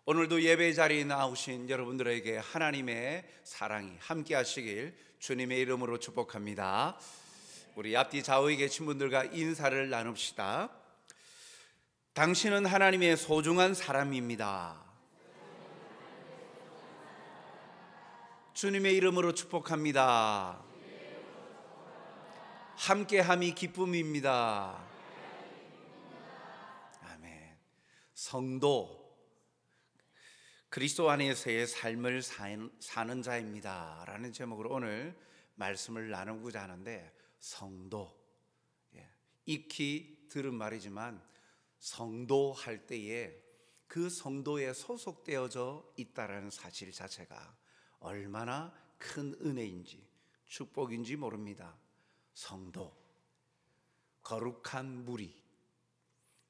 오늘도 예배 자리에 나오신 여러분들에게 하나님의 사랑이 함께 하시길 주님의 이름으로 축복합니다. 우리 앞뒤 좌우에 계신 분들과 인사를 나눕시다. 당신은 하나님의 소중한 사람입니다. 주님의 이름으로 축복합니다. 함께함이 기쁨입니다. 아멘. 성도, 그리스도 안에서의 삶을 사는 자입니다 라는 제목으로 오늘 말씀을 나누고자 하는데, 성도, 익히 들은 말이지만 성도 할 때에 그 성도에 소속되어져 있다라는 사실 자체가 얼마나 큰 은혜인지 축복인지 모릅니다. 성도, 거룩한 무리,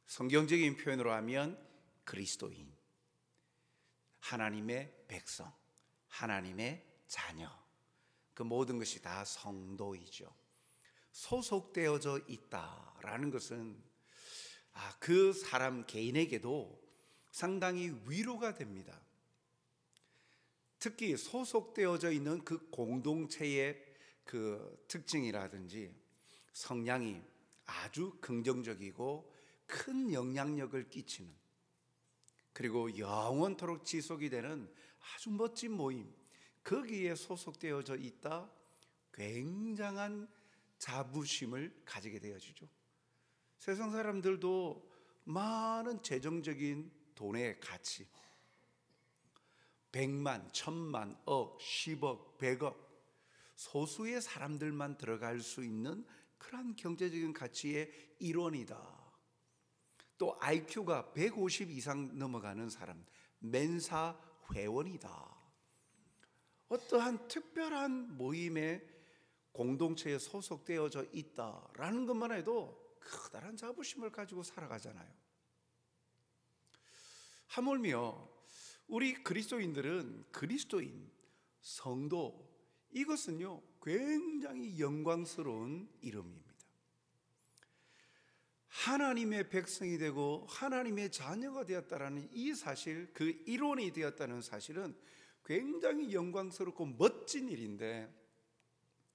성경적인 표현으로 하면 그리스도인, 하나님의 백성, 하나님의 자녀, 그 모든 것이 다 성도이죠. 소속되어져 있다라는 것은 그 사람 개인에게도 상당히 위로가 됩니다. 특히 소속되어져 있는 그 공동체의 그 특징이라든지 성향이 아주 긍정적이고 큰 영향력을 끼치는, 그리고 영원토록 지속이 되는 아주 멋진 모임, 거기에 소속되어져 있다, 굉장한 자부심을 가지게 되어지죠. 세상 사람들도 많은 재정적인 돈의 가치, 100만, 1000만, 억, 10억, 100억, 소수의 사람들만 들어갈 수 있는 그런 경제적인 가치의 일원이다. 또 IQ가 150 이상 넘어가는 사람, 멘사 회원이다. 어떠한 특별한 모임에 공동체에 소속되어져 있다라는 것만 해도 커다란 자부심을 가지고 살아가잖아요. 하물며 우리 그리스도인들은 그리스도인, 성도, 이것은요 굉장히 영광스러운 이름입니다. 하나님의 백성이 되고 하나님의 자녀가 되었다라는 이 사실, 그 일원이 되었다는 사실은 굉장히 영광스럽고 멋진 일인데,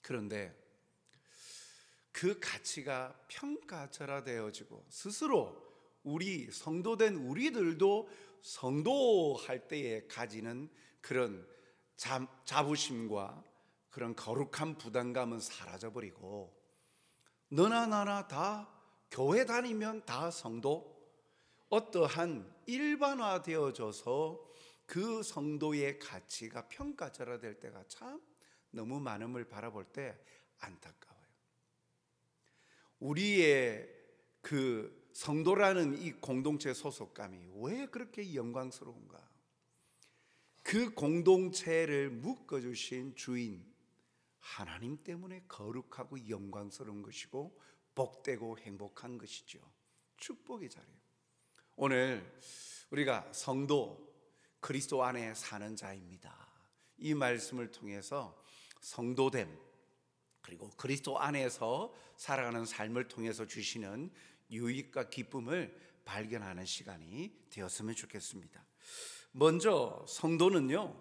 그런데 그 가치가 평가절하되어지고 스스로 우리 성도된 우리들도 성도할 때에 가지는 그런 자부심과 그런 거룩한 부담감은 사라져버리고, 너나 나나 다 교회 다니면 다 성도, 어떠한 일반화되어져서 그 성도의 가치가 평가절하될 때가 참 너무 많음을 바라볼 때 안타까워요. 우리의 그 성도라는 이 공동체 소속감이 왜 그렇게 영광스러운가? 그 공동체를 묶어주신 주인 하나님 때문에 거룩하고 영광스러운 것이고 복되고 행복한 것이죠. 축복의 자리예요. 오늘 우리가 성도, 그리스도 안에 사는 자입니다, 이 말씀을 통해서 성도됨, 그리고 그리스도 안에서 살아가는 삶을 통해서 주시는 유익과 기쁨을 발견하는 시간이 되었으면 좋겠습니다. 먼저 성도는요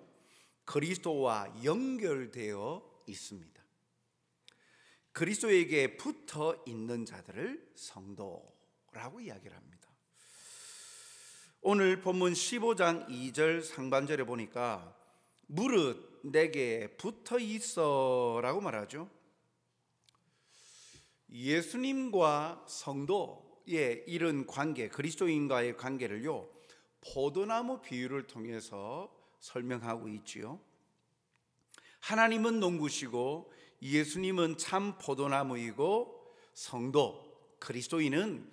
그리스도와 연결되어 있습니다. 그리스도에게 붙어 있는 자들을 성도라고 이야기를 합니다. 오늘 본문 15장 2절 상반절에 보니까 무릇 내게 붙어 있어 라고 말하죠. 예수님과 성도의 이런 관계, 그리스도인과의 관계를요 포도나무 비유를 통해서 설명하고 있지요. 하나님은 농부시고 예수님은 참 포도나무이고 성도, 그리스도인은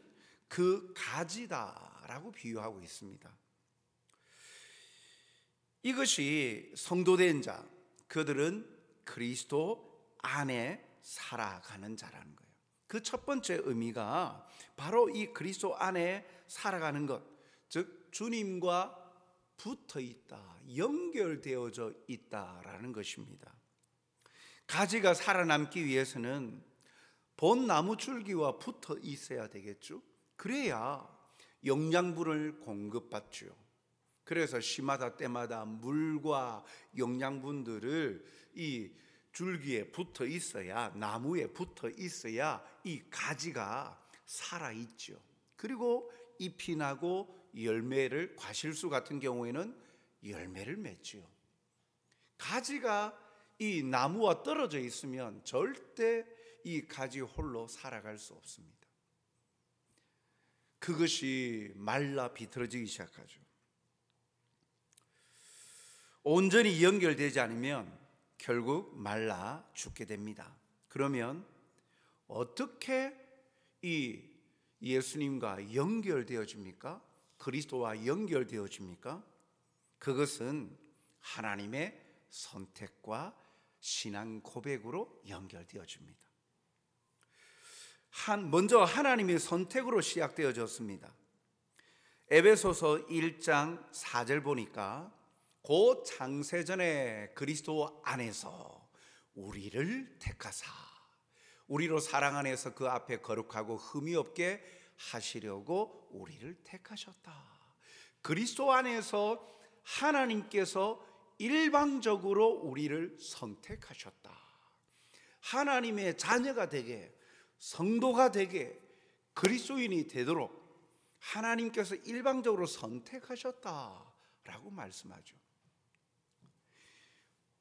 그 가지다라고 비유하고 있습니다. 이것이 성도된 자, 그들은 그리스도 안에 살아가는 자라는 거예요. 그 첫 번째 의미가 바로 이 그리스도 안에 살아가는 것, 즉 주님과 붙어 있다, 연결되어져 있다라는 것입니다. 가지가 살아남기 위해서는 본 나무 줄기와 붙어 있어야 되겠죠. 그래야 영양분을 공급받죠. 그래서 시마다 때마다 물과 영양분들을 이 줄기에 붙어 있어야, 나무에 붙어 있어야 이 가지가 살아있죠. 그리고 잎이 나고 열매를, 과실수 같은 경우에는 열매를 맺지요. 가지가 이 나무와 떨어져 있으면 절대 이 가지 홀로 살아갈 수 없습니다. 그것이 말라 비틀어지기 시작하죠. 온전히 연결되지 않으면 결국 말라 죽게 됩니다. 그러면 어떻게 이 예수님과 연결되어집니까? 그리스도와 연결되어집니까? 그것은 하나님의 선택과 신앙 고백으로 연결되어집니다. 먼저 하나님의 선택으로 시작되어졌습니다. 에베소서 1장 4절 보니까 곧 창세전에 그리스도 안에서 우리를 택하사 우리로 사랑 안에서 그 앞에 거룩하고 흠이 없게 하시려고 우리를 택하셨다. 그리스도 안에서 하나님께서 일방적으로 우리를 선택하셨다. 하나님의 자녀가 되게, 성도가 되게, 그리스도인이 되도록 하나님께서 일방적으로 선택하셨다라고 말씀하죠.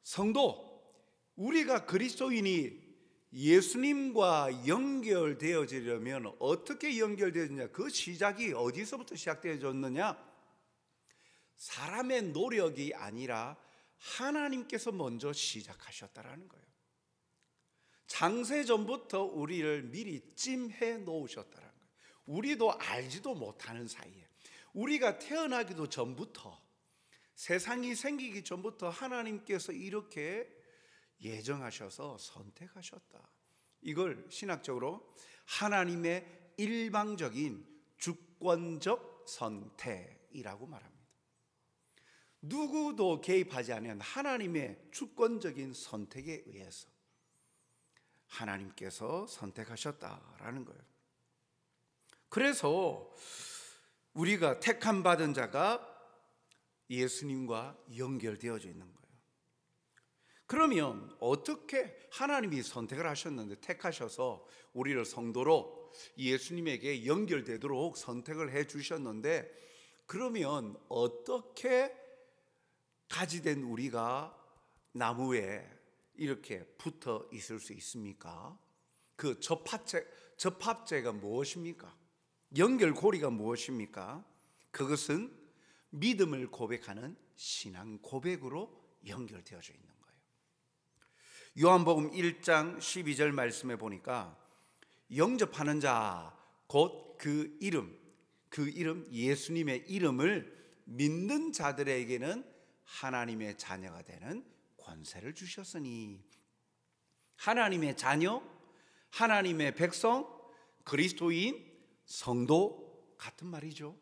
성도, 우리가 그리스도인이 예수님과 연결되어지려면 어떻게 연결되었느냐? 그 시작이 어디서부터 시작되어졌느냐? 사람의 노력이 아니라 하나님께서 먼저 시작하셨다라는 거예요. 창세전부터 우리를 미리 찜해 놓으셨다라는 거예요. 우리도 알지도 못하는 사이에, 우리가 태어나기도 전부터, 세상이 생기기 전부터 하나님께서 이렇게 예정하셔서 선택하셨다. 이걸 신학적으로 하나님의 일방적인 주권적 선택이라고 말합니다. 누구도 개입하지 않은 하나님의 주권적인 선택에 의해서 하나님께서 선택하셨다라는 거예요. 그래서 우리가 택함 받은 자가 예수님과 연결되어져 있는 거예요. 그러면 어떻게 하나님이 선택을 하셨는데, 택하셔서 우리를 성도로 예수님에게 연결되도록 선택을 해 주셨는데, 그러면 어떻게 가지된 우리가 나무에 이렇게 붙어 있을 수 있습니까? 그 접합제가 무엇입니까? 연결고리가 무엇입니까? 그것은 믿음을 고백하는 신앙 고백으로 연결되어져 있는 거예요. 요한복음 1장 12절 말씀에 보니까 영접하는 자, 곧 그 이름 예수님의 이름을 믿는 자들에게는 하나님의 자녀가 되는 권세를 주셨으니, 하나님의 자녀, 하나님의 백성, 그리스도인, 성도 같은 말이죠.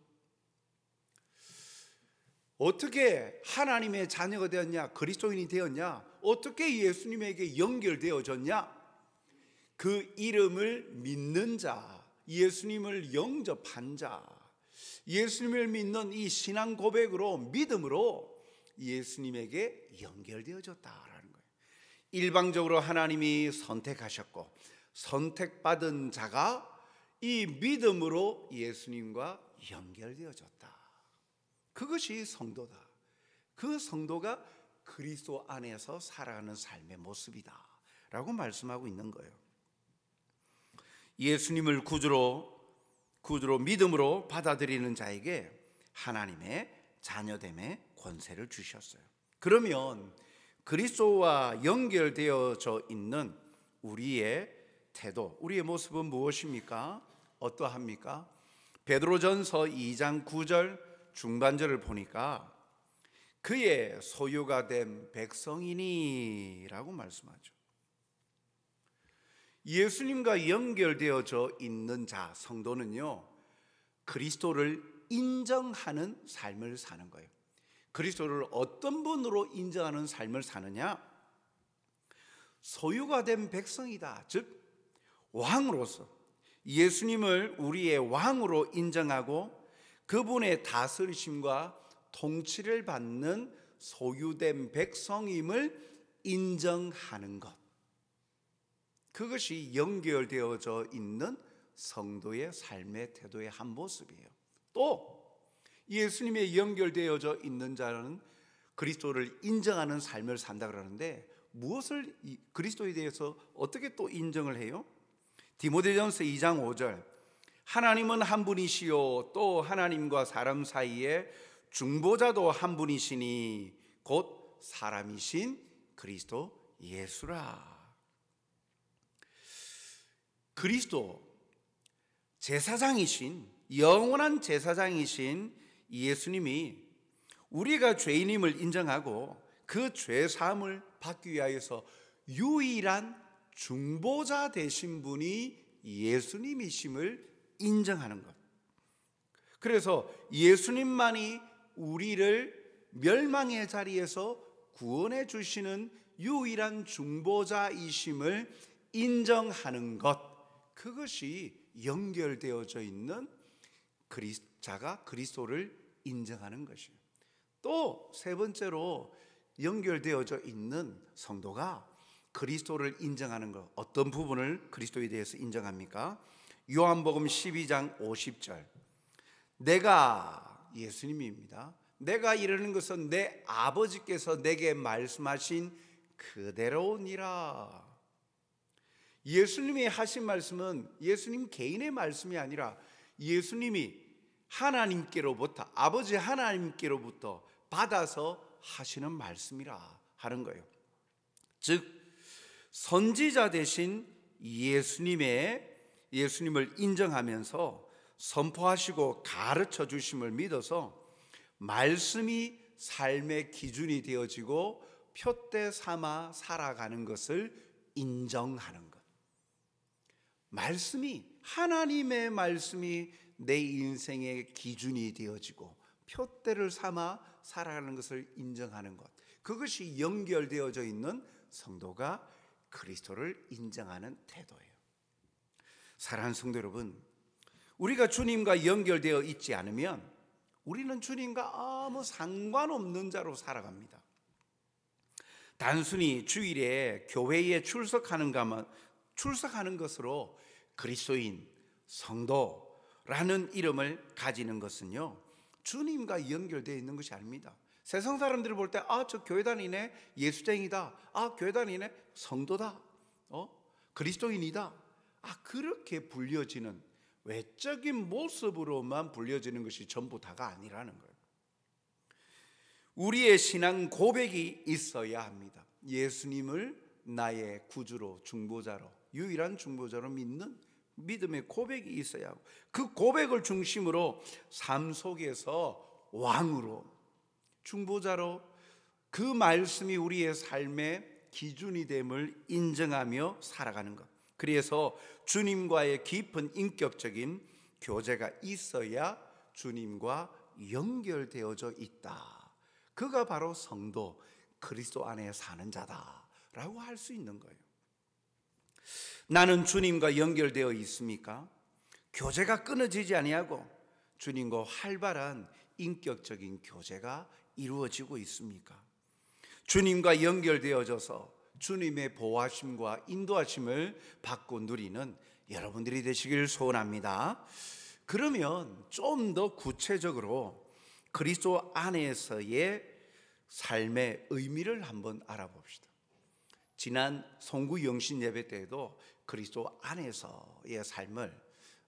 어떻게 하나님의 자녀가 되었냐, 그리스도인이 되었냐, 어떻게 예수님에게 연결되어졌냐? 그 이름을 믿는 자, 예수님을 영접한 자, 예수님을 믿는 이 신앙 고백으로, 믿음으로 예수님에게 연결되어졌다라는 거예요. 일방적으로 하나님이 선택하셨고, 선택받은 자가 이 믿음으로 예수님과 연결되어졌다. 그것이 성도다. 그 성도가 그리스도 안에서 살아가는 삶의 모습이다 라고 말씀하고 있는 거예요. 예수님을 구주로 믿음으로 받아들이는 자에게 하나님의 자녀됨의 권세를 주셨어요. 그러면 그리스도와 연결되어져 있는 우리의 태도, 우리의 모습은 무엇입니까? 어떠합니까? 베드로전서 2장 9절 중반절을 보니까 그의 소유가 된 백성이니 라고 말씀하죠. 예수님과 연결되어져 있는 자, 성도는요, 그리스도를 인정하는 삶을 사는 거예요. 그리스도를 어떤 분으로 인정하는 삶을 사느냐? 소유가 된 백성이다. 즉 왕으로서 예수님을 우리의 왕으로 인정하고 그분의 다스리심과 통치를 받는 소유된 백성임을 인정하는 것, 그것이 연결되어져 있는 성도의 삶의 태도의 한 모습이에요. 또 예수님에 연결되어져 있는 자는 그리스도를 인정하는 삶을 산다 그러는데, 무엇을 그리스도에 대해서 어떻게 또 인정을 해요? 디모데전서 2장 5절, 하나님은 한 분이시요 또 하나님과 사람 사이에 중보자도 한 분이시니 곧 사람이신 그리스도 예수라. 그리스도 제사장이신, 영원한 제사장이신 예수님이 우리가 죄인임을 인정하고 그 죄사함을 받기 위하여서 유일한 중보자 되신 분이 예수님이심을 인정하는 것. 그래서 예수님만이 우리를 멸망의 자리에서 구원해 주시는 유일한 중보자이심을 인정하는 것, 그것이 연결되어져 있는 자가 그리스도를 인정하는 것이에요. 또 세 번째로 연결되어져 있는 성도가 그리스도를 인정하는 것, 어떤 부분을 그리스도에 대해서 인정합니까? 요한복음 12장 50절, 내가, 예수님입니다, 내가 이르는 것은 내 아버지께서 내게 말씀하신 그대로니라. 예수님이 하신 말씀은 예수님 개인의 말씀이 아니라 예수님이 하나님께로부터, 아버지 하나님께로부터 받아서 하시는 말씀이라 하는 거예요. 즉 선지자 되신 예수님을 인정하면서 선포하시고 가르쳐 주심을 믿어서 말씀이 삶의 기준이 되어지고 표대 삼아 살아가는 것을 인정하는 것. 말씀이, 하나님의 말씀이 내 인생의 기준이 되어지고 표대를 삼아 살아가는 것을 인정하는 것, 그것이 연결되어져 있는 성도가 그리스도를 인정하는 태도예요. 사랑하는 성도 여러분, 우리가 주님과 연결되어 있지 않으면 우리는 주님과 아무 상관없는 자로 살아갑니다. 단순히 주일에 교회에 출석하는 것으로 그리스도인, 성도라는 이름을 가지는 것은요, 주님과 연결되어 있는 것이 아닙니다. 세상 사람들이 볼 때 저 교회 다니네, 예수쟁이다, 교회 다니네, 성도다, 그리스도인이다, 그렇게 불려지는 외적인 모습으로만 불려지는 것이 전부 다가 아니라는 거예요. 우리의 신앙 고백이 있어야 합니다. 예수님을 나의 구주로, 중보자로, 유일한 중보자로 믿는 믿음의 고백이 있어야 하고, 그 고백을 중심으로 삶 속에서 왕으로, 중보자로, 그 말씀이 우리의 삶의 기준이 됨을 인정하며 살아가는 것. 그래서 주님과의 깊은 인격적인 교제가 있어야 주님과 연결되어져 있다. 그가 바로 성도, 그리스도 안에 사는 자다라고 할 수 있는 거예요. 나는 주님과 연결되어 있습니까? 교제가 끊어지지 아니하고 주님과 활발한 인격적인 교제가 이루어지고 있습니까? 주님과 연결되어져서 주님의 보호하심과 인도하심을 받고 누리는 여러분들이 되시길 소원합니다. 그러면 좀 더 구체적으로 그리스도 안에서의 삶의 의미를 한번 알아봅시다. 지난 송구 영신 예배 때에도 그리스도 안에서의 삶을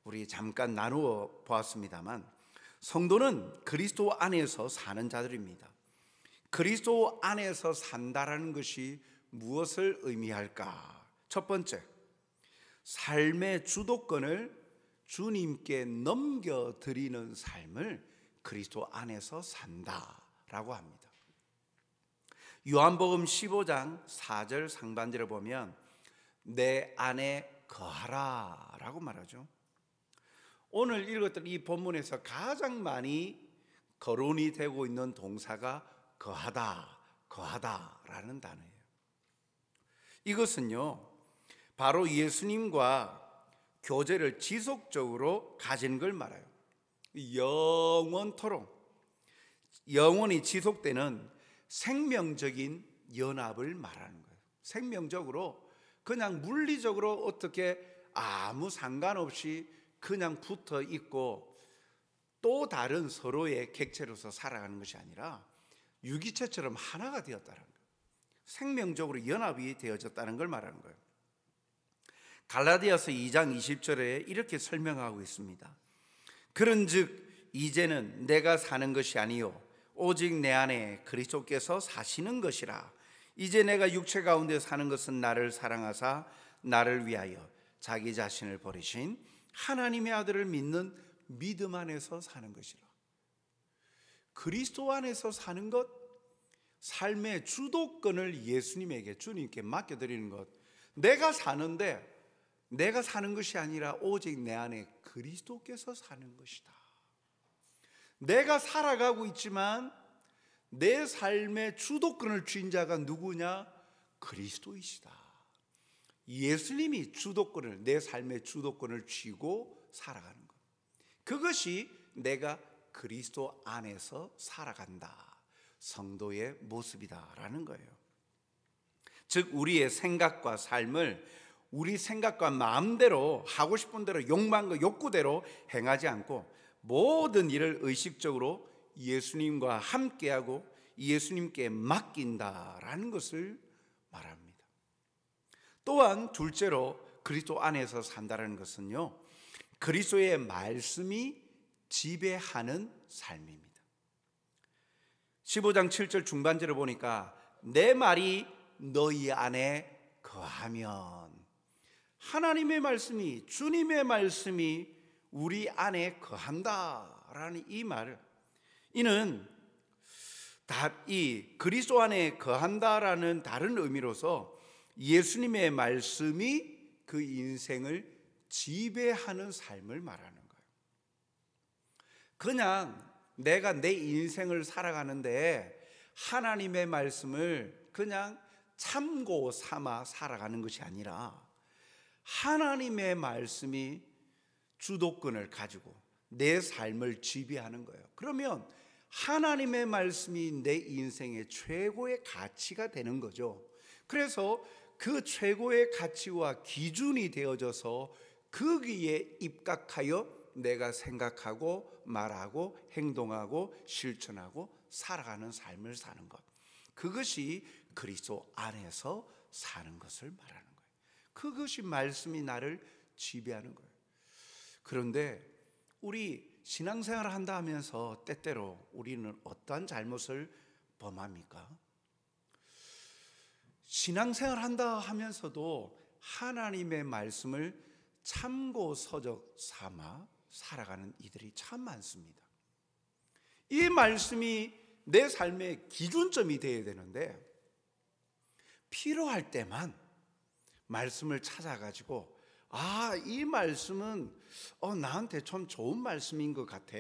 우리 잠깐 나누어 보았습니다만, 성도는 그리스도 안에서 사는 자들입니다. 그리스도 안에서 산다라는 것이 무엇을 의미할까? 첫 번째, 삶의 주도권을 주님께 넘겨드리는 삶을 그리스도 안에서 산다라고 합니다. 요한복음 15장 4절 상반절을 보면 내 안에 거하라 라고 말하죠. 오늘 읽었던 이 본문에서 가장 많이 거론이 되고 있는 동사가 거하다, 거하다라는 단어예요. 이것은요, 바로 예수님과 교제를 지속적으로 가진 걸 말해요. 영원토록 영원히 지속되는 생명적인 연합을 말하는 거예요. 생명적으로, 그냥 물리적으로 어떻게 아무 상관없이 그냥 붙어 있고 또 다른 서로의 객체로서 살아가는 것이 아니라 유기체처럼 하나가 되었다는 거예요. 생명적으로 연합이 되어졌다는 걸 말하는 거예요. 갈라디아서 2장 20절에 이렇게 설명하고 있습니다. 그런즉 이제는 내가 사는 것이 아니요 오직 내 안에 그리스도께서 사시는 것이라. 이제 내가 육체 가운데 사는 것은 나를 사랑하사 나를 위하여 자기 자신을 버리신 하나님의 아들을 믿는 믿음 안에서 사는 것이라. 그리스도 안에서 사는 것, 삶의 주도권을 예수님에게, 주님께 맡겨드리는 것. 내가 사는데 내가 사는 것이 아니라 오직 내 안에 그리스도께서 사는 것이다. 내가 살아가고 있지만 내 삶의 주도권을 쥔 자가 누구냐? 그리스도이시다. 예수님이 주도권을, 내 삶의 주도권을 쥐고 살아가는 것. 그것이 내가 그리스도 안에서 살아간다, 성도의 모습이다라는 거예요. 즉 우리의 생각과 삶을 우리 생각과 마음대로, 하고 싶은 대로, 욕망과 욕구대로 행하지 않고 모든 일을 의식적으로 예수님과 함께하고 예수님께 맡긴다라는 것을 말합니다. 또한 둘째로 그리스도 안에서 산다는 것은요, 그리스도의 말씀이 지배하는 삶입니다. 15장 7절 중반절을 보니까 내 말이 너희 안에 거하면, 하나님의 말씀이, 주님의 말씀이 우리 안에 거한다라는 이 말, 이는 이 그리스도 안에 거한다라는 다른 의미로서 예수님의 말씀이 그 인생을 지배하는 삶을 말하는 거예요. 그냥 내가 내 인생을 살아가는데 하나님의 말씀을 그냥 참고 삼아 살아가는 것이 아니라 하나님의 말씀이 주도권을 가지고 내 삶을 지배하는 거예요. 그러면 하나님의 말씀이 내 인생의 최고의 가치가 되는 거죠. 그래서 그 최고의 가치와 기준이 되어져서 거기에 입각하여 내가 생각하고 말하고 행동하고 실천하고 살아가는 삶을 사는 것, 그것이 그리스도 안에서 사는 것을 말하는 거예요. 그것이 말씀이 나를 지배하는 거예요. 그런데 우리 신앙생활을 한다 하면서 때때로 우리는 어떠한 잘못을 범합니까? 신앙생활을 한다 하면서도 하나님의 말씀을 참고서적 삼아 살아가는 이들이 참 많습니다. 이 말씀이 내 삶의 기준점이 되어야 되는데 필요할 때만 말씀을 찾아가지고 이 말씀은 나한테 좀 좋은 말씀인 것 같아.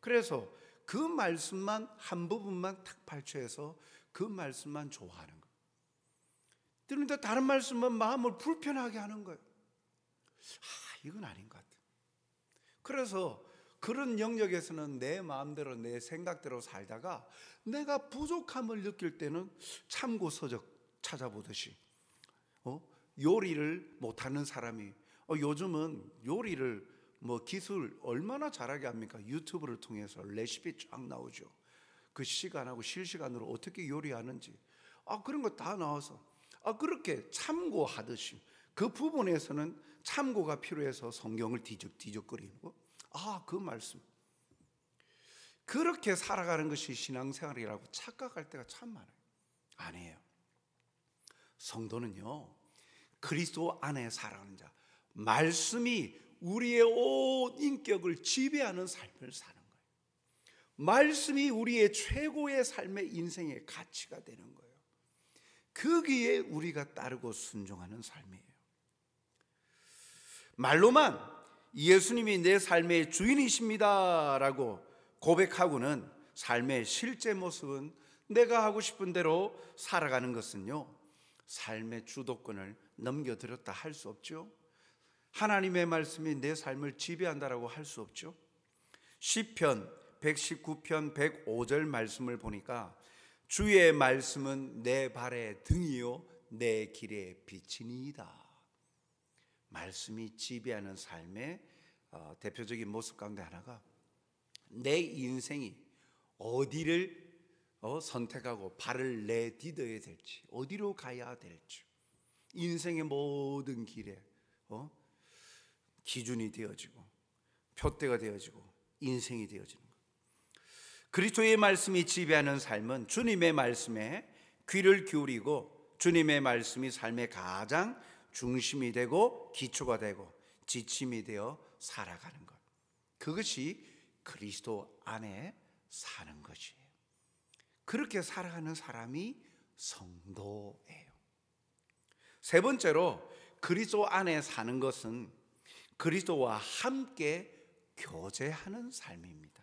그래서 그 말씀만 한 부분만 탁 발췌해서 그 말씀만 좋아하는 거예요. 그런데 다른 말씀은 마음을 불편하게 하는 거예요. 이건 아닌 것 같아. 그래서 그런 영역에서는 내 마음대로 내 생각대로 살다가 내가 부족함을 느낄 때는 참고서적 찾아보듯이 요리를 못하는 사람이 요즘은 요리를 기술 얼마나 잘하게 합니까? 유튜브를 통해서 레시피 쫙 나오죠. 그 시간하고 실시간으로 어떻게 요리하는지 그런 거 다 나와서 그렇게 참고하듯이 그 부분에서는 참고가 필요해서 성경을 뒤적뒤적거리고 그 말씀, 그렇게 살아가는 것이 신앙생활이라고 착각할 때가 참 많아요. 아니에요. 성도는요, 그리스도 안에 살아가는 자, 말씀이 우리의 온 인격을 지배하는 삶을 사는 거예요. 말씀이 우리의 최고의 삶의 인생의 가치가 되는 거예요. 거기에 우리가 따르고 순종하는 삶이에요. 말로만 예수님이 내 삶의 주인이십니다 라고 고백하고는 삶의 실제 모습은 내가 하고 싶은 대로 살아가는 것은요, 삶의 주도권을 넘겨드렸다 할 수 없죠. 하나님의 말씀이 내 삶을 지배한다라고 할 수 없죠. 시편 119편 105절 말씀을 보니까 주의 말씀은 내 발의 등이요 내 길의 빛이니이다. 말씀이 지배하는 삶의 대표적인 모습 가운데 하나가 내 인생이 어디를 선택하고 발을 내디뎌야 될지, 어디로 가야 될지, 인생의 모든 길에 기준이 되어지고 표대가 되어지고 인생이 되어지는 것. 그리스도의 말씀이 지배하는 삶은 주님의 말씀에 귀를 기울이고 주님의 말씀이 삶의 가장 중심이 되고 기초가 되고 지침이 되어 살아가는 것. 그것이 그리스도 안에 사는 것이에요. 그렇게 살아가는 사람이 성도예요. 세 번째로 그리스도 안에 사는 것은 그리스도와 함께 교제하는 삶입니다.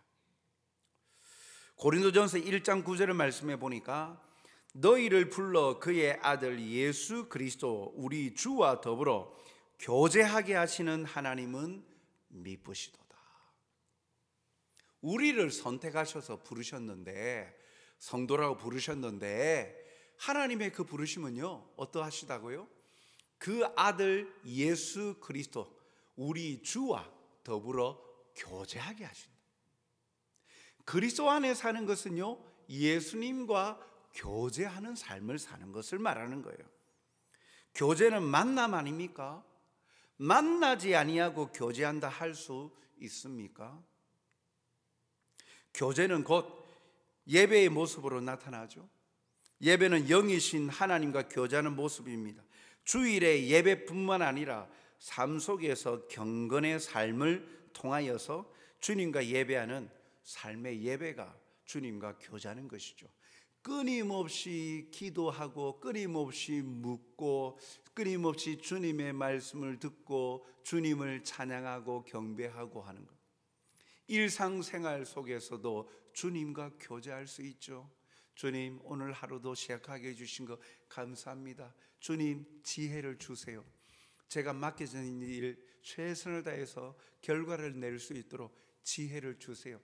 고린도전서 1장 9절의 말씀에 보니까 너희를 불러 그의 아들 예수 그리스도 우리 주와 더불어 교제하게 하시는 하나님은 미쁘시도다. 우리를 선택하셔서 부르셨는데, 성도라고 부르셨는데, 하나님의 그 부르심은요 어떠하시다고요? 그 아들 예수 그리스도 우리 주와 더불어 교제하게 하신다. 그리스도 안에 사는 것은요 예수님과 교제하는 삶을 사는 것을 말하는 거예요. 교제는 만남 아닙니까? 만나지 아니하고 교제한다 할 수 있습니까? 교제는 곧 예배의 모습으로 나타나죠. 예배는 영이신 하나님과 교제하는 모습입니다. 주일의 예배뿐만 아니라 삶 속에서 경건의 삶을 통하여서 주님과 예배하는 삶의 예배가 주님과 교제하는 것이죠. 끊임없이 기도하고 끊임없이 묻고 끊임없이 주님의 말씀을 듣고 주님을 찬양하고 경배하고 하는 것. 일상생활 속에서도 주님과 교제할 수 있죠. 주님 오늘 하루도 시작하게 해주신 거 감사합니다. 주님 지혜를 주세요. 제가 맡겨진 일 최선을 다해서 결과를 낼 수 있도록 지혜를 주세요.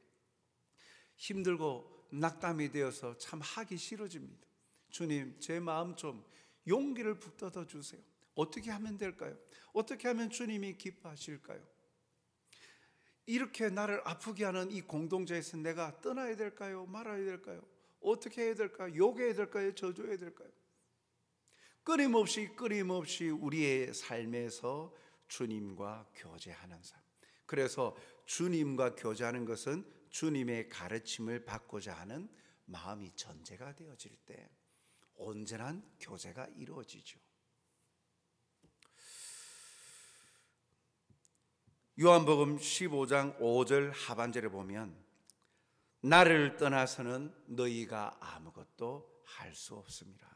힘들고 낙담이 되어서 참 하기 싫어집니다. 주님 제 마음 좀 용기를 북돋아 주세요. 어떻게 하면 될까요? 어떻게 하면 주님이 기뻐하실까요? 이렇게 나를 아프게 하는 이 공동체에서 내가 떠나야 될까요? 말아야 될까요? 어떻게 해야 될까요? 욕해야 될까요? 저주해야 될까요? 끊임없이 우리의 삶에서 주님과 교제하는 삶. 그래서 주님과 교제하는 것은 주님의 가르침을 받고자 하는 마음이 전제가 되어질 때 온전한 교제가 이루어지죠. 요한복음 15장 5절 하반절에 보면 나를 떠나서는 너희가 아무것도 할 수 없습니다.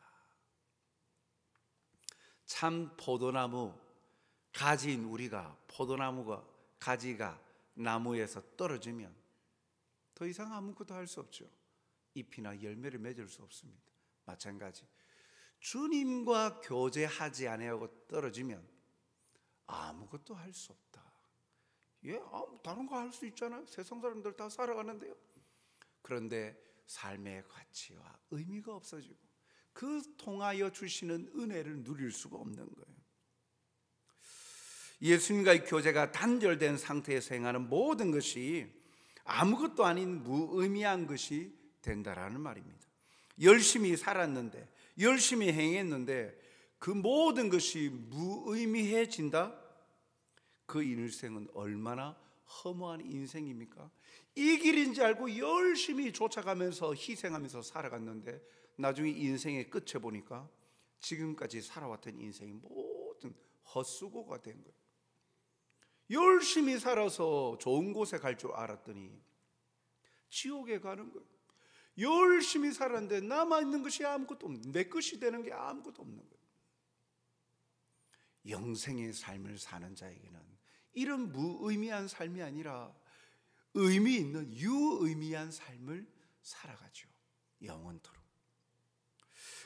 참 포도나무 가지인 우리가 포도나무가 가지가 나무에서 떨어지면 더 이상 아무것도 할 수 없죠. 잎이나 열매를 맺을 수 없습니다. 마찬가지 주님과 교제하지 아니하고 떨어지면 아무것도 할 수 없다. 다른 거 할 수 있잖아요. 세상 사람들 다 살아가는데요. 그런데 삶의 가치와 의미가 없어지고 그 통하여 주시는 은혜를 누릴 수가 없는 거예요. 예수님과의 교제가 단절된 상태에서 행하는 모든 것이 아무것도 아닌 무의미한 것이 된다라는 말입니다. 열심히 살았는데 열심히 행했는데 그 모든 것이 무의미해진다? 그 인생은 얼마나 허무한 인생입니까? 이 길인지 알고 열심히 쫓아가면서 희생하면서 살아갔는데 나중에 인생의 끝에 보니까 지금까지 살아왔던 인생이 모든 헛수고가 된 거예요. 열심히 살아서 좋은 곳에 갈 줄 알았더니 지옥에 가는 거예요. 열심히 살았는데 남아있는 것이 아무것도 없는, 내 것이 되는 게 아무것도 없는 거예요. 영생의 삶을 사는 자에게는 이런 무의미한 삶이 아니라 의미 있는 유의미한 삶을 살아가죠. 영원토록.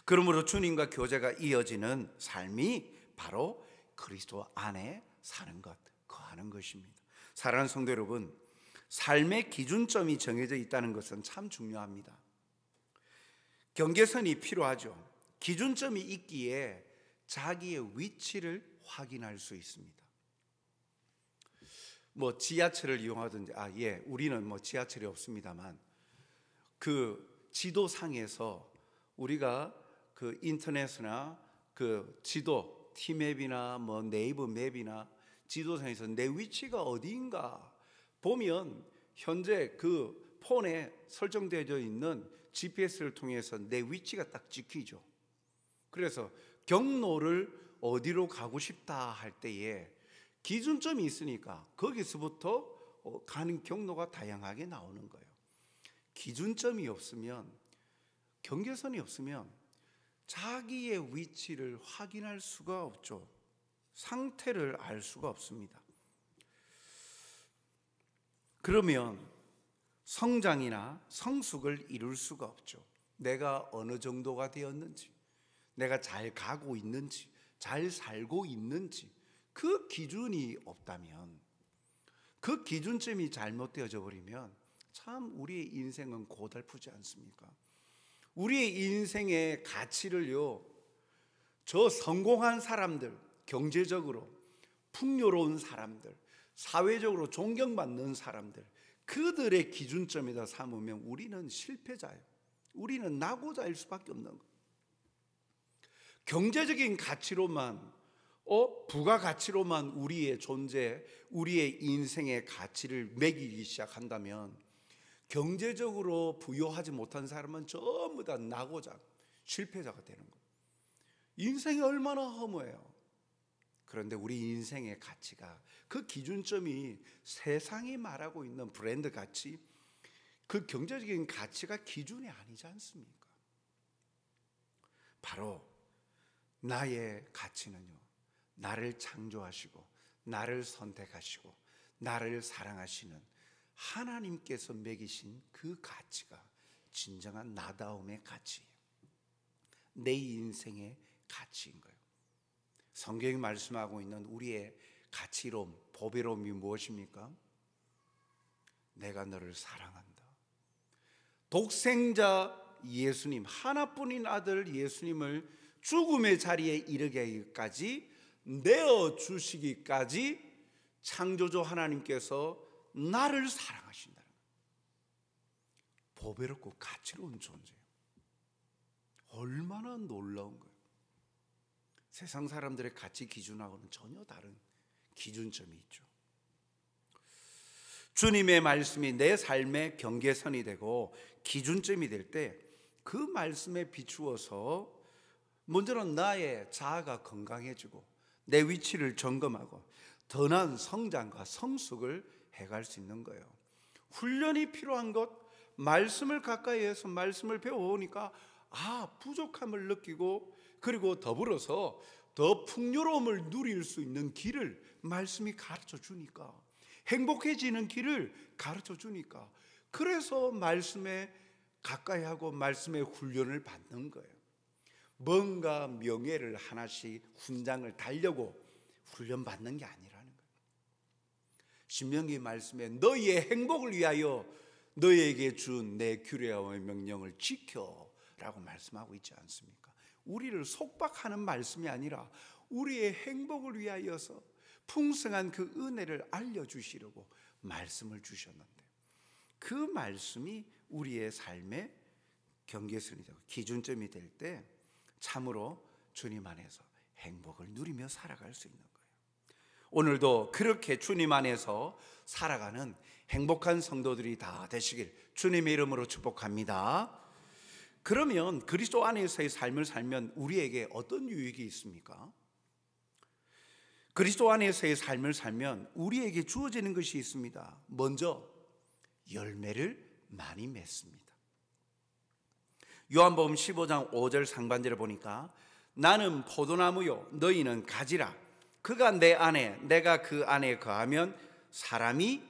그러므로 주님과 교제가 이어지는 삶이 바로 그리스도 안에 사는 것, 거하는 것입니다. 사랑하는 성도 여러분, 삶의 기준점이 정해져 있다는 것은 참 중요합니다. 경계선이 필요하죠. 기준점이 있기에 자기의 위치를 확인할 수 있습니다. 지하철을 이용하든지, 우리는 지하철이 없습니다만, 그 지도상에서 우리가 그 인터넷이나 그 지도, 티맵이나 네이버 맵이나 지도상에서 내 위치가 어디인가 보면 현재 그 폰에 설정되어 있는 GPS를 통해서 내 위치가 딱 찍히죠. 그래서 경로를 어디로 가고 싶다 할 때에 기준점이 있으니까 거기서부터 가는 경로가 다양하게 나오는 거예요. 기준점이 없으면, 경계선이 없으면 자기의 위치를 확인할 수가 없죠. 상태를 알 수가 없습니다. 그러면 성장이나 성숙을 이룰 수가 없죠. 내가 어느 정도가 되었는지, 내가 잘 가고 있는지, 잘 살고 있는지 그 기준이 없다면, 그 기준점이 잘못되어져 버리면 참 우리의 인생은 고달프지 않습니까? 우리의 인생의 가치를요, 저 성공한 사람들, 경제적으로 풍요로운 사람들, 사회적으로 존경받는 사람들, 그들의 기준점에다 삼으면 우리는 실패자예요. 우리는 낙오자일 수밖에 없는 거예요. 경제적인 가치로만, 부가가치로만 우리의 존재, 우리의 인생의 가치를 매기기 시작한다면 경제적으로 부유하지 못한 사람은 전부 다 낙오자, 실패자가 되는 거예요. 인생이 얼마나 허무해요. 그런데 우리 인생의 가치가, 그 기준점이 세상이 말하고 있는 브랜드 가치, 그 경제적인 가치가 기준이 아니지 않습니까? 바로 나의 가치는요, 나를 창조하시고 나를 선택하시고 나를 사랑하시는 하나님께서 매기신 그 가치가 진정한 나다움의 가치예요. 내 인생의 가치인 거예요. 성경이 말씀하고 있는 우리의 가치로움, 보배로움이 무엇입니까? 내가 너를 사랑한다. 독생자 예수님, 하나뿐인 아들 예수님을 죽음의 자리에 이르게까지 내어주시기까지 창조주 하나님께서 나를 사랑하신다는 거예요. 보배롭고 가치로운 존재예요. 얼마나 놀라운 거예요. 세상 사람들의 가치 기준하고는 전혀 다른 기준점이 있죠. 주님의 말씀이 내 삶의 경계선이 되고 기준점이 될 때 그 말씀에 비추어서 먼저는 나의 자아가 건강해지고 내 위치를 점검하고 더 나은 성장과 성숙을 해갈 수 있는 거예요. 훈련이 필요한 것, 말씀을 가까이에서 말씀을 배워오니까 부족함을 느끼고, 그리고 더불어서 더 풍요로움을 누릴 수 있는 길을 말씀이 가르쳐 주니까, 행복해지는 길을 가르쳐 주니까, 그래서 말씀에 가까이 하고 말씀의 훈련을 받는 거예요. 뭔가 명예를 하나씩 훈장을 달려고 훈련 받는 게 아니라는 거예요. 신명기 말씀에 너희의 행복을 위하여 너희에게 준 내 규례와 명령을 지켜라고 말씀하고 있지 않습니까? 우리를 속박하는 말씀이 아니라 우리의 행복을 위하여서 풍성한 그 은혜를 알려주시려고 말씀을 주셨는데, 그 말씀이 우리의 삶의 경계선이 되고 기준점이 될 때 참으로 주님 안에서 행복을 누리며 살아갈 수 있는 거예요. 오늘도 그렇게 주님 안에서 살아가는 행복한 성도들이 다 되시길 주님의 이름으로 축복합니다. 그러면 그리스도 안에서의 삶을 살면 우리에게 어떤 유익이 있습니까? 그리스도 안에서의 삶을 살면 우리에게 주어지는 것이 있습니다. 먼저 열매를 많이 맺습니다. 요한복음 15장 5절 상반절을 보니까 나는 포도나무요 너희는 가지라. 그가 내 안에 내가 그 안에 거하면 사람이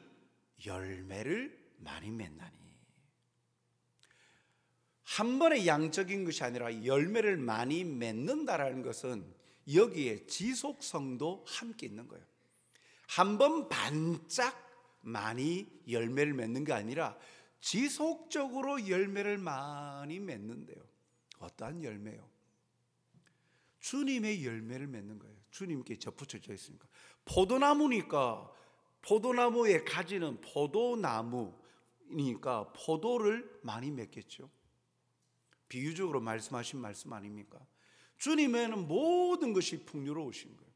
열매를 많이 맺나니. 한 번의 양적인 것이 아니라 열매를 많이 맺는다라는 것은 여기에 지속성도 함께 있는 거예요. 한 번 반짝 많이 열매를 맺는 게 아니라 지속적으로 열매를 많이 맺는데요. 어떠한 열매요? 주님의 열매를 맺는 거예요. 주님께 접붙여져 있으니까. 포도나무니까 포도나무의 가지는 포도나무니까 포도를 많이 맺겠죠. 비유적으로 말씀하신 말씀 아닙니까? 주님에는 모든 것이 풍요로우신 거예요.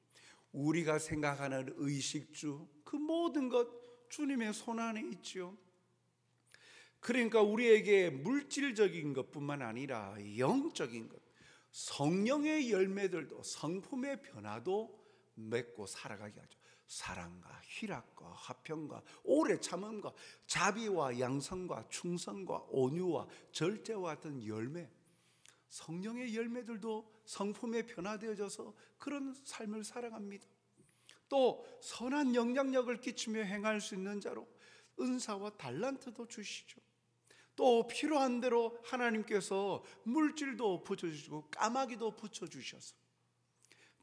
우리가 생각하는 의식주, 그 모든 것 주님의 손 안에 있죠. 그러니까 우리에게 물질적인 것뿐만 아니라 영적인 것, 성령의 열매들도, 성품의 변화도 맺고 살아가게 하죠. 사랑과 희락과 화평과 오래 참음과 자비와 양성과 충성과 온유와 절제와 같은 열매, 성령의 열매들도 성품에 변화되어져서 그런 삶을 살아갑니다. 또 선한 영향력을 끼치며 행할 수 있는 자로 은사와 달란트도 주시죠. 또 필요한 대로 하나님께서 물질도 붙여주시고 까마귀도 붙여주셔서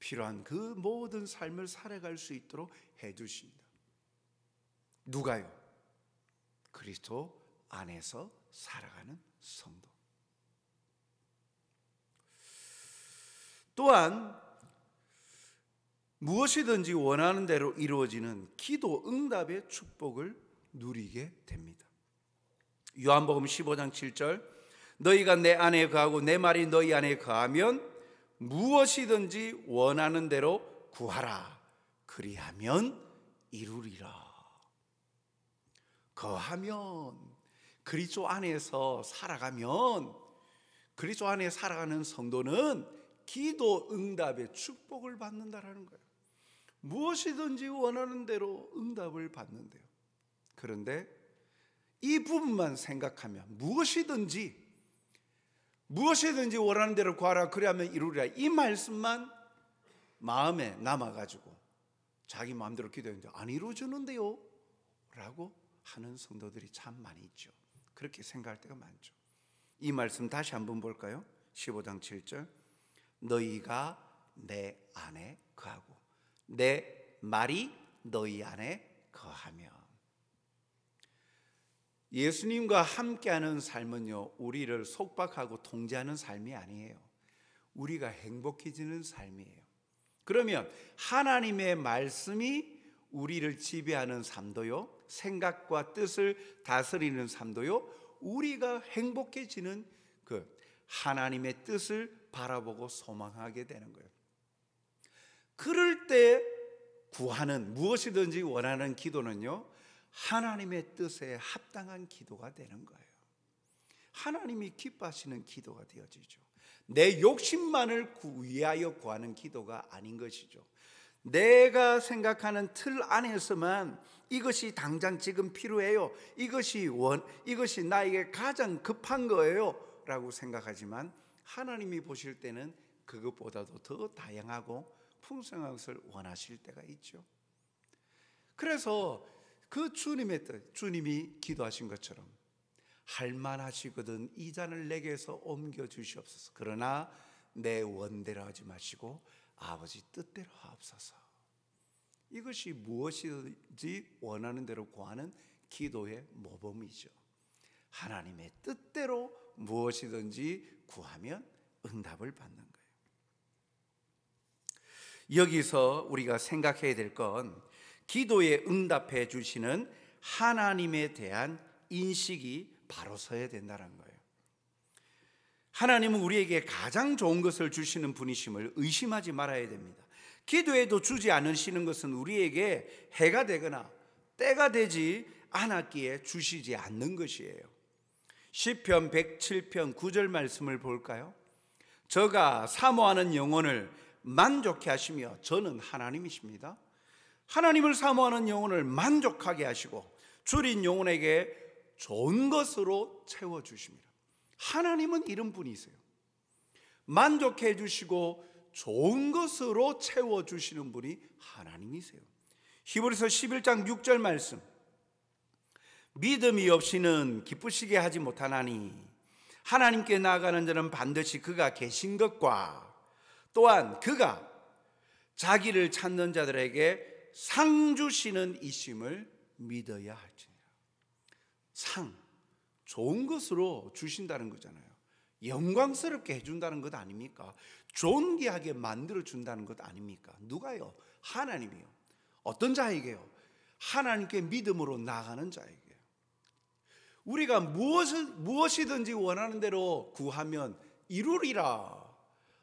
필요한 그 모든 삶을 살아갈 수 있도록 해주십니다. 누가요? 그리스도 안에서 살아가는 성도. 또한 무엇이든지 원하는 대로 이루어지는 기도 응답의 축복을 누리게 됩니다. 요한복음 15장 7절, 너희가 내 안에 거하고 내 말이 너희 안에 거하면 무엇이든지 원하는 대로 구하라. 그리하면 이루리라. 거하면, 그리스도 안에서 살아가면, 그리스도 안에 살아가는 성도는 기도 응답의 축복을 받는다라는 거예요. 무엇이든지 원하는 대로 응답을 받는데요. 그런데 이 부분만 생각하면 무엇이든지 원하는 대로 구하라 그리하면 이루리라, 이 말씀만 마음에 남아가지고 자기 마음대로 기도했는데 안 이루어지는데요 라고 하는 성도들이 참 많이 있죠. 그렇게 생각할 때가 많죠. 이 말씀 다시 한번 볼까요? 15장 7절, 너희가 내 안에 거하고 내 말이 너희 안에 거하면. 예수님과 함께하는 삶은요, 우리를 속박하고 통제하는 삶이 아니에요. 우리가 행복해지는 삶이에요. 그러면 하나님의 말씀이 우리를 지배하는 삶도요, 생각과 뜻을 다스리는 삶도요, 우리가 행복해지는 그 하나님의 뜻을 바라보고 소망하게 되는 거예요. 그럴 때 구하는, 무엇이든지 원하는 기도는요, 하나님의 뜻에 합당한 기도가 되는 거예요. 하나님이 기뻐하시는 기도가 되어지죠. 내 욕심만을 위하여 구하는 기도가 아닌 것이죠. 내가 생각하는 틀 안에서만 이것이 당장 지금 필요해요, 이것이 나에게 가장 급한 거예요 라고 생각하지만, 하나님이 보실 때는 그것보다도 더 다양하고 풍성한 것을 원하실 때가 있죠. 그래서 그 주님의 뜻, 주님이 기도하신 것처럼 할만하시거든 이 잔을 내게서 옮겨 주시옵소서. 그러나 내 원대로 하지 마시고 아버지 뜻대로 하옵소서. 이것이 무엇이든지 원하는 대로 구하는 기도의 모범이죠. 하나님의 뜻대로 무엇이든지 구하면 응답을 받는 거예요. 여기서 우리가 생각해야 될 건 기도에 응답해 주시는 하나님에 대한 인식이 바로 서야 된다는 거예요. 하나님은 우리에게 가장 좋은 것을 주시는 분이심을 의심하지 말아야 됩니다. 기도에도 주지 않으시는 것은 우리에게 해가 되거나 때가 되지 않았기에 주시지 않는 것이에요. 시편 107편 9절 말씀을 볼까요? 저가 사모하는 영혼을 만족해 하시며, 저는 하나님이십니다. 하나님을 사모하는 영혼을 만족하게 하시고 줄인 영혼에게 좋은 것으로 채워주십니다. 하나님은 이런 분이세요. 만족해 주시고 좋은 것으로 채워주시는 분이 하나님이세요. 히브리서 11장 6절 말씀, 믿음이 없이는 기쁘시게 하지 못하나니 하나님께 나아가는 자는 반드시 그가 계신 것과 또한 그가 자기를 찾는 자들에게 상 주시는 이심을 믿어야 할지니라. 상, 좋은 것으로 주신다는 거잖아요. 영광스럽게 해준다는 것 아닙니까? 존귀하게 만들어준다는 것 아닙니까? 누가요? 하나님이요. 어떤 자에게요? 하나님께 믿음으로 나가는 자에게요. 우리가 무엇이든지 원하는 대로 구하면 이루리라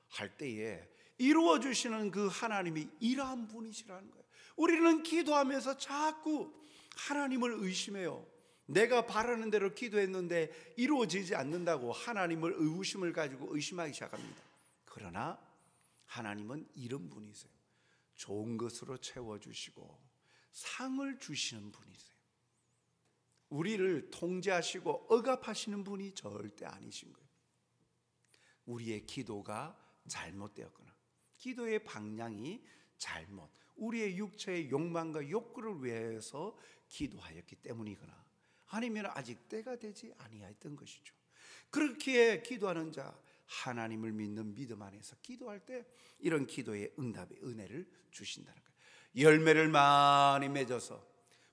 할 때에 이루어주시는 그 하나님이 이러한 분이시라는 거예요. 우리는 기도하면서 자꾸 하나님을 의심해요. 내가 바라는 대로 기도했는데 이루어지지 않는다고 하나님을 의구심을 가지고 의심하기 시작합니다. 그러나 하나님은 이런 분이세요. 좋은 것으로 채워주시고 상을 주시는 분이세요. 우리를 통제하시고 억압하시는 분이 절대 아니신 거예요. 우리의 기도가 잘못되었거나 기도의 방향이 우리의 육체의 욕망과 욕구를 위해서 기도하였기 때문이거나 아니면 아직 때가 되지 아니하였던 것이죠. 그렇게 기도하는 자, 하나님을 믿는 믿음 안에서 기도할 때 이런 기도의 응답의 은혜를 주신다는 거예요. 열매를 많이 맺어서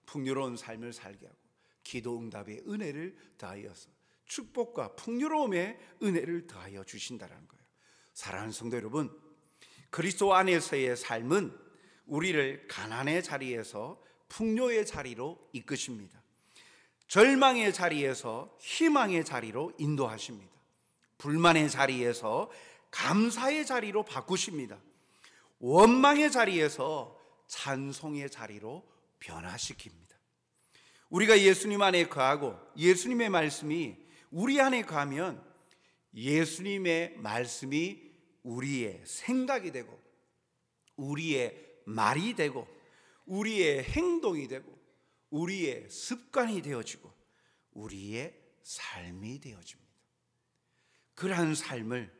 풍요로운 삶을 살게 하고 기도 응답의 은혜를 더하여서 축복과 풍요로움의 은혜를 더하여 주신다는 거예요. 사랑하는 성도 여러분, 그리스도 안에서의 삶은 우리를 가난의 자리에서 풍요의 자리로 이끄십니다. 절망의 자리에서 희망의 자리로 인도하십니다. 불만의 자리에서 감사의 자리로 바꾸십니다. 원망의 자리에서 찬송의 자리로 변화시킵니다. 우리가 예수님 안에 거하고 예수님의 말씀이 우리 안에 거하면 예수님의 말씀이 우리의 생각이 되고 우리의 말이 되고 우리의 행동이 되고 우리의 습관이 되어지고 우리의 삶이 되어집니다. 그러한 삶을,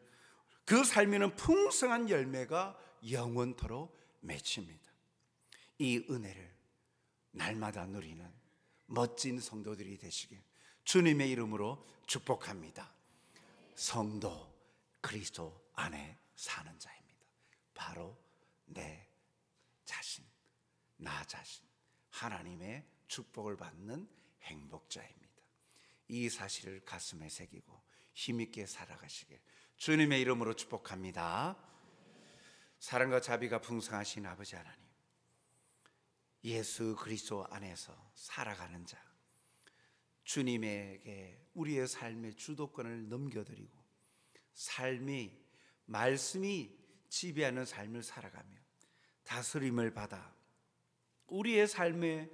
그 삶에는 풍성한 열매가 영원토록 맺힙니다. 이 은혜를 날마다 누리는 멋진 성도들이 되시길 주님의 이름으로 축복합니다. 성도, 그리스도 안에 사는 자입니다. 바로 내 자신, 나 자신, 하나님의 축복을 받는 행복자입니다. 이 사실을 가슴에 새기고 힘있게 살아가시길 주님의 이름으로 축복합니다. 사랑과 자비가 풍성하신 아버지 하나님, 예수 그리스도 안에서 살아가는 자, 주님에게 우리의 삶의 주도권을 넘겨드리고 삶이, 말씀이 지배하는 삶을 살아가며 다스림을 받아 우리의 삶에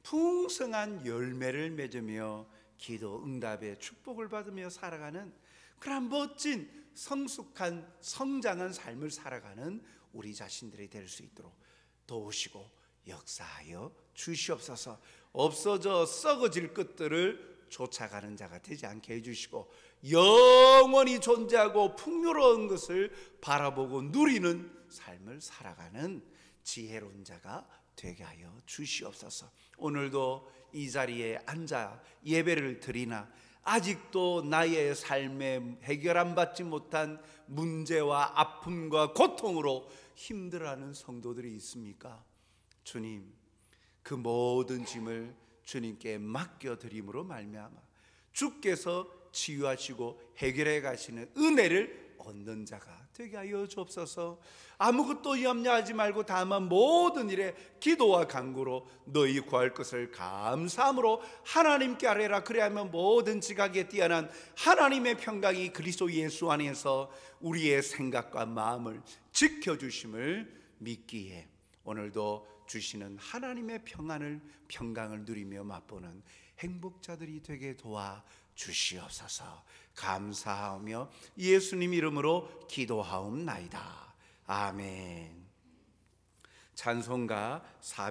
풍성한 열매를 맺으며 기도 응답의 축복을 받으며 살아가는 그런 멋진 성숙한 성장한 삶을 살아가는 우리 자신들이 될 수 있도록 도우시고 역사하여 주시옵소서. 없어져 썩어질 것들을 쫓아가는 자가 되지 않게 해주시고 영원히 존재하고 풍요로운 것을 바라보고 누리는 삶을 살아가는 지혜로운 자가 되게 하여 주시옵소서. 오늘도 이 자리에 앉아 예배를 드리나 아직도 나의 삶에 해결 받지 못한 문제와 아픔과 고통으로 힘들어하는 성도들이 있습니까? 주님, 그 모든 짐을 주님께 맡겨드림으로 말미암아 주께서 치유하시고 해결해 가시는 은혜를 얻는 자가 되게 하여 주옵소서. 아무것도 염려하지 말고 다만 모든 일에 기도와 간구로 너희 구할 것을 감사함으로 하나님께 아뢰라. 그래야만 모든 지각에 뛰어난 하나님의 평강이 그리스도 예수 안에서 우리의 생각과 마음을 지켜주심을 믿기에 오늘도 주시는 하나님의 평강을 누리며 맛보는 행복자들이 되게 도와 주시옵소서. 감사하며 예수님 이름으로 기도하옵나이다. 아멘. 찬송가 400